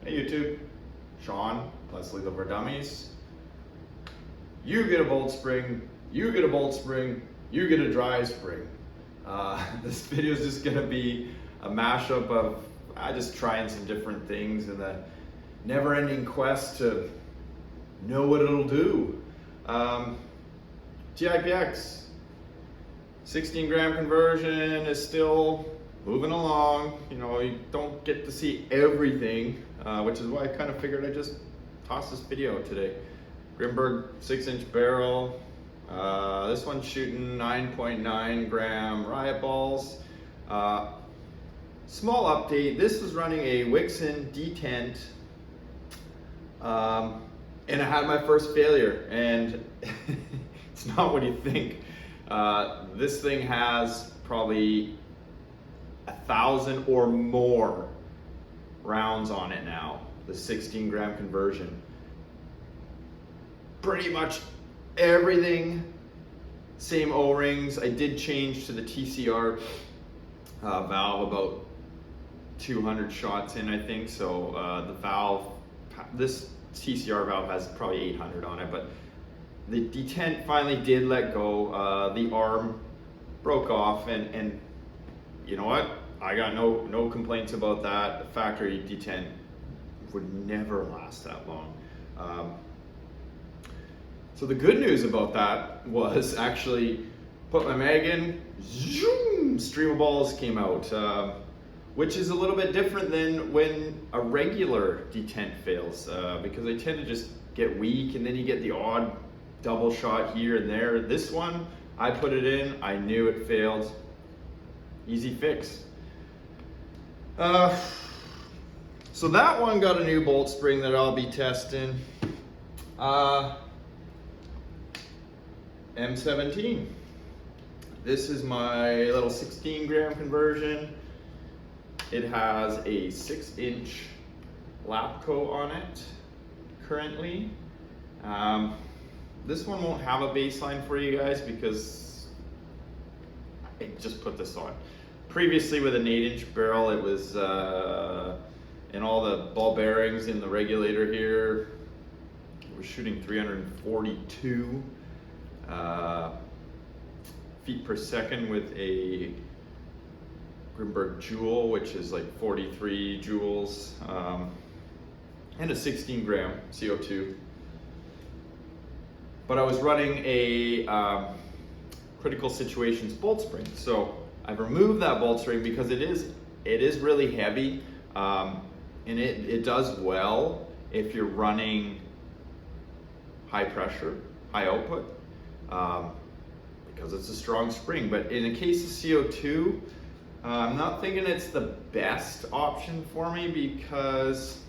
Hey YouTube, Sean, Leslie Liver Dummies. You get a bolt spring, you get a bolt spring, you get a dry spring. This video is just gonna be a mashup of just trying some different things in the never-ending quest to know what it'll do. TIPX, 16 gram conversion is still moving along. You know, you don't get to see everything, which is why I kind of figured I'd just toss this video today. Grimberg 6-inch barrel. This one's shooting 9.9 gram riot balls. Small update, this was running a Wixon detent, and I had my first failure, and it's not what you think. This thing has probably 1,000 or more rounds on it now, the 16 gram conversion. Pretty much everything, same O-rings. I did change to the TCR valve about 200 shots in, I think. So the valve, this TCR valve has probably 800 on it, but the detent finally did let go. The arm broke off, and you know what? I got no complaints about that. The factory detent would never last that long. So the good news about that was actually put my mag in, zoom, stream of balls came out, which is a little bit different than when a regular detent fails, because they tend to just get weak and then you get the odd double shot here and there. This one, I put it in, I knew it failed. Easy fix. So that one got a new bolt spring that I'll be testing. M17. This is my little 16 gram conversion. It has a 6-inch Lapco on it currently. This one won't have a baseline for you guys because I just put this on. Previously with an 8-inch barrel, it was in all the ball bearings in the regulator here. We're shooting 342 feet per second with a Grimberg Joule, which is like 43 joules, and a 16 gram CO2. But I was running a critical situations bolt spring. So I've removed that bolt spring because it is really heavy, and it does well if you're running high pressure, high output, because it's a strong spring. But in a case of CO2, I'm not thinking it's the best option for me because,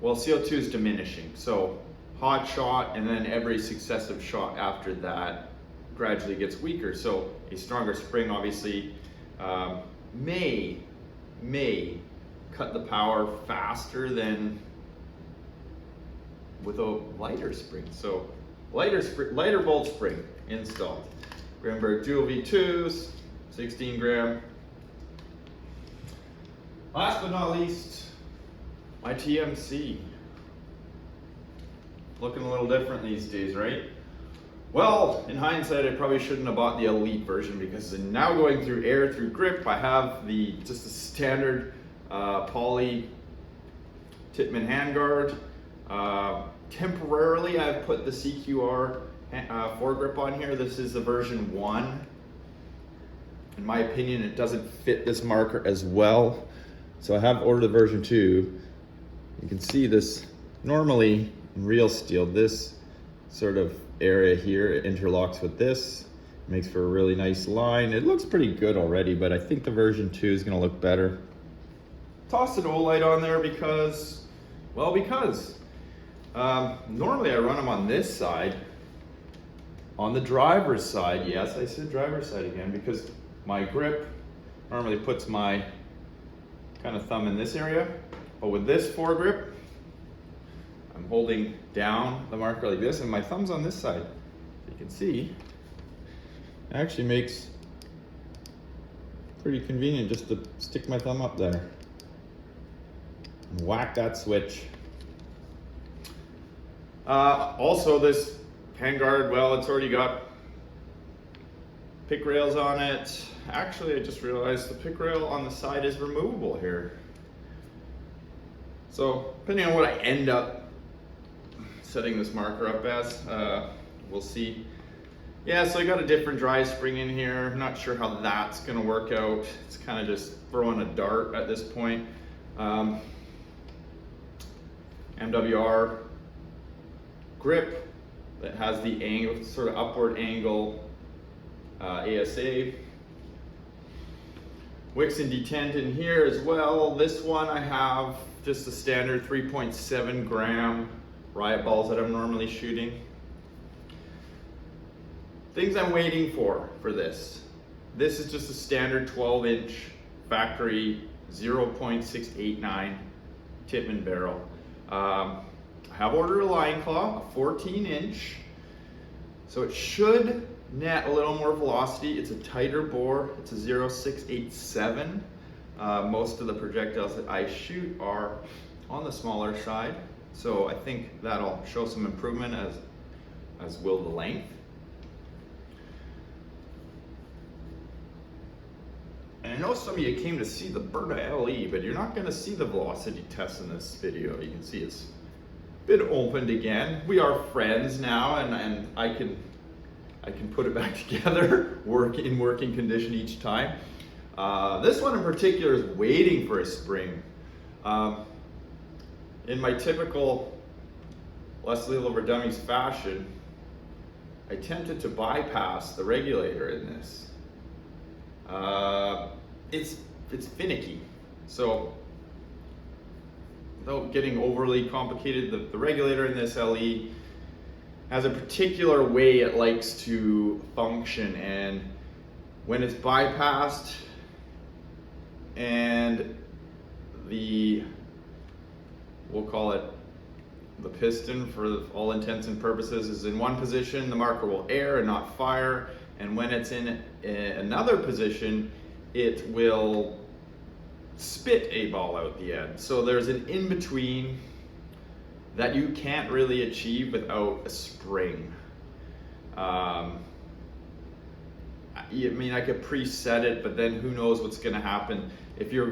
well, CO2 is diminishing. So hot shot, and then every successive shot after that gradually gets weaker. So a stronger spring obviously may cut the power faster than with a lighter spring. So lighter bolt spring installed. Grimberg Joule V2s, 16 gram. Last but not least, my TMC. Looking a little different these days, right? Well, in hindsight, I probably shouldn't have bought the Elite version because now going through air, through grip, I have just the standard poly Tippmann handguard. Temporarily, I've put the CQR foregrip on here. This is the version 1. In my opinion, it doesn't fit this marker as well. So I have ordered the version 2. You can see this normally in real steel, this sort of area here, it interlocks with this. It makes for a really nice line. It looks pretty good already, but I think the version 2 is gonna look better. Tossed an Olight on there because, well, normally I run them on this side. On the driver's side, yes, I said driver's side again, because my grip normally puts my kind of thumb in this area, but with this foregrip, I'm holding down the marker like this, and my thumb's on this side. You can see, it actually makes pretty convenient just to stick my thumb up there. and whack that switch. Also, this handguard, well, it's already got pick rails on it. Actually, I just realized the pick rail on the side is removable here. So, depending on what I end up setting this marker up as, we'll see. Yeah, so I got a different dry spring in here. Not sure how that's gonna work out. It's kind of just throwing a dart at this point. MWR grip that has the angle, sort of upward angle ASA. Wicks and detent in here as well. This one I have just a standard 3.7 gram riot balls that I'm normally shooting. Things I'm waiting for this. This is just a standard 12-inch factory 0.689 Tipman barrel. I have ordered a line claw, a 14-inch, so it should net a little more velocity. It's a tighter bore. It's a 0.687. Most of the projectiles that I shoot are on the smaller side, so I think that'll show some improvement, as will the length. And I know some of you came to see the Berta LE, but you're not going to see the velocity test in this video. You can see it's been opened again. We are friends now, and I can put it back together, in working condition each time. This one in particular is waiting for a spring. In my typical Leslie Over Dummies fashion, I attempted to bypass the regulator in this. It's finicky, so without getting overly complicated, the regulator in this LE has a particular way it likes to function, and when it's bypassed and we'll call it the piston for all intents and purposes is in one position, the marker will air and not fire, and when it's in another position, it will spit a ball out the end. So there's an in-between that you can't really achieve without a spring. I mean, I could preset it, but then who knows what's gonna happen. If you were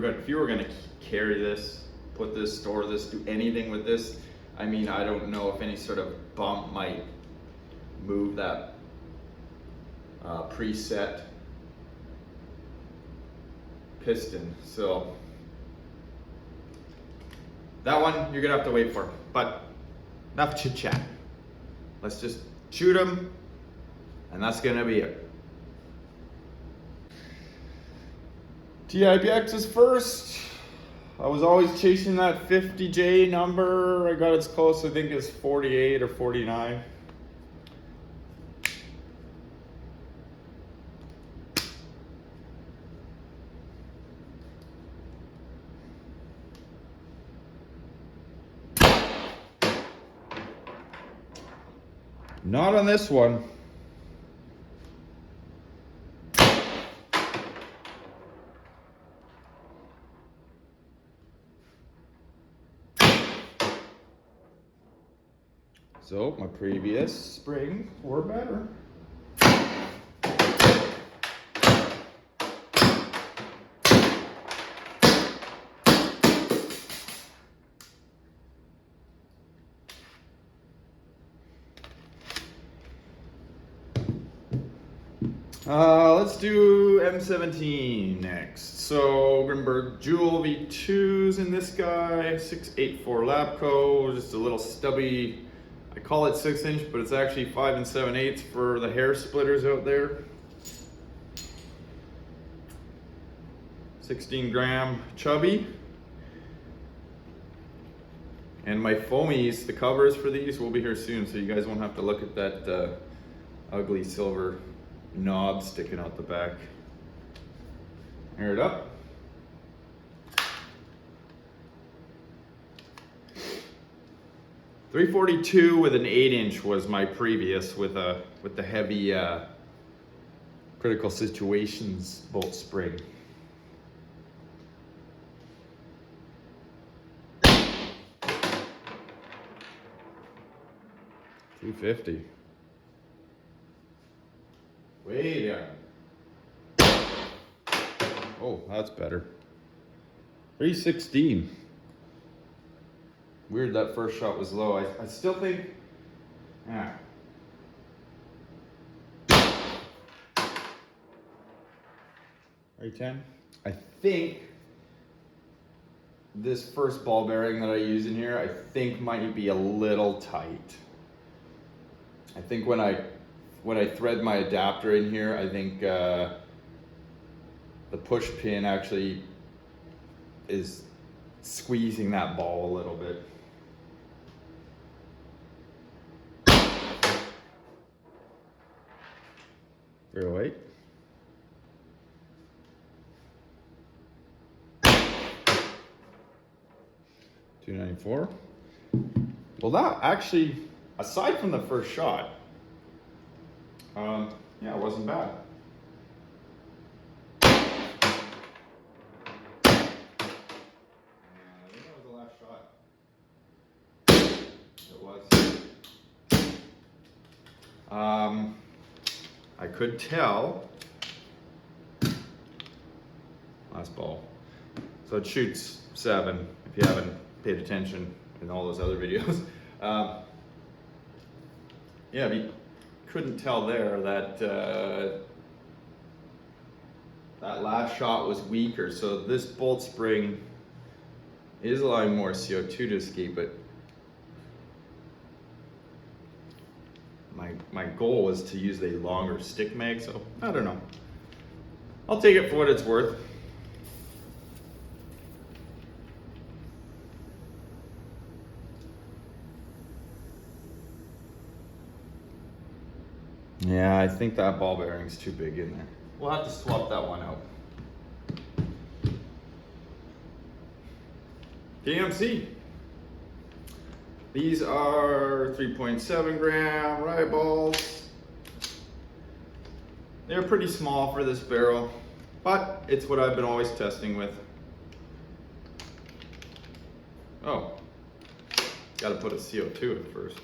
gonna carry this, put this, store this, do anything with this, I mean, I don't know if any sort of bump might move that preset piston. So that one you're gonna have to wait for, but enough chit chat. Let's just shoot them, and that's gonna be it. TIPX is first. I was always chasing that 50J number. I got as close, I think, as 48 or 49. Not on this one. So my previous springs were better. Let's do M17 next. So Grimberg Jewel V2s in this guy, 684 Labco, just a little stubby, I call it 6-inch, but it's actually 5 7/8 for the hair splitters out there. 16 gram chubby. And my foamies, the covers for these will be here soon, so you guys won't have to look at that ugly silver knob sticking out the back. Air it up. .342 with an 8-inch was my previous with the heavy critical situations bolt spring. 250. Way down. Oh, that's better. 316. Weird that first shot was low. I still think, yeah. 310. I think this first ball bearing that I use in here, I think might be a little tight. I think when I thread my adapter in here, I think the push pin actually is squeezing that ball a little bit. Real weight. $294. Well, that actually, aside from the first shot, yeah, it wasn't bad. I think that was the last shot. It was. I could tell. Last ball. So it shoots 7. If you haven't paid attention in all those other videos. Yeah, you couldn't tell there that that last shot was weaker. So this bolt spring is allowing more CO2 to escape, but my goal was to use a longer stick mag, so I don't know. I'll take it for what it's worth. Yeah, I think that ball bearing's too big in there. We'll have to swap that one out. KMC. These are 3.7 gram rye balls. They're pretty small for this barrel, but it's what I've been always testing with. Oh, gotta put a CO2 in first.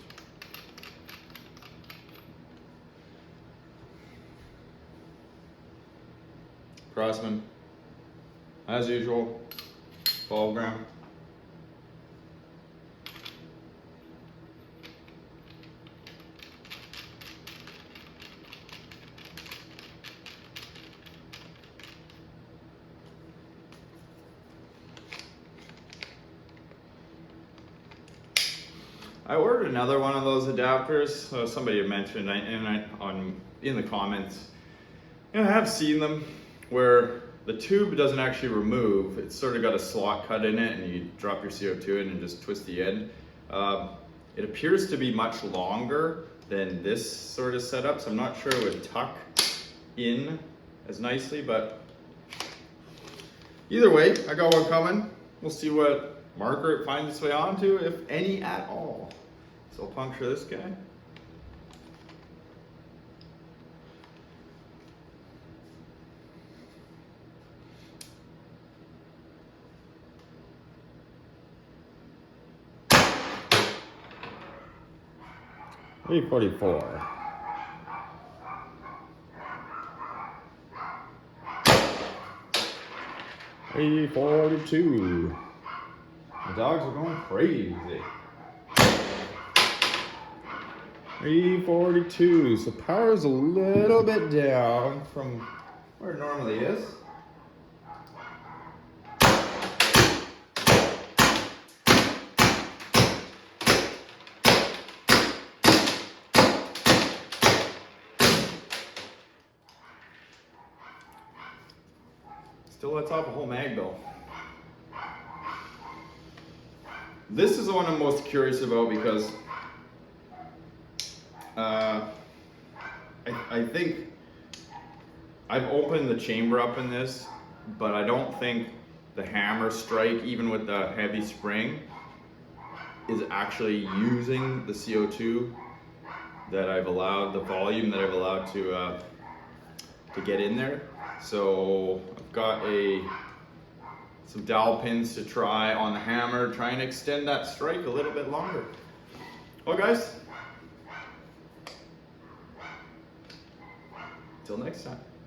Crossman, as usual, 12 gram. I ordered another one of those adapters. Somebody had mentioned in the comments. And I have seen them where the tube doesn't actually remove. It's sort of got a slot cut in it, and you drop your CO2 in and just twist the end. It appears to be much longer than this sort of setup, so I'm not sure it would tuck in as nicely, but either way, I got one coming. We'll see what marker it finds its way onto, if any at all. So I'll puncture this guy. $344. $342. The dogs are going crazy. $342. So power's a little bit down from where it normally is. Still lets off a whole mag though. This is the one I'm most curious about because I think I've opened the chamber up in this, but I don't think the hammer strike, even with the heavy spring, is actually using the CO2 that I've allowed, the volume that I've allowed to get in there. So I've got some dowel pins to try on the hammer, try and extend that strike a little bit longer. Well guys, Until next time.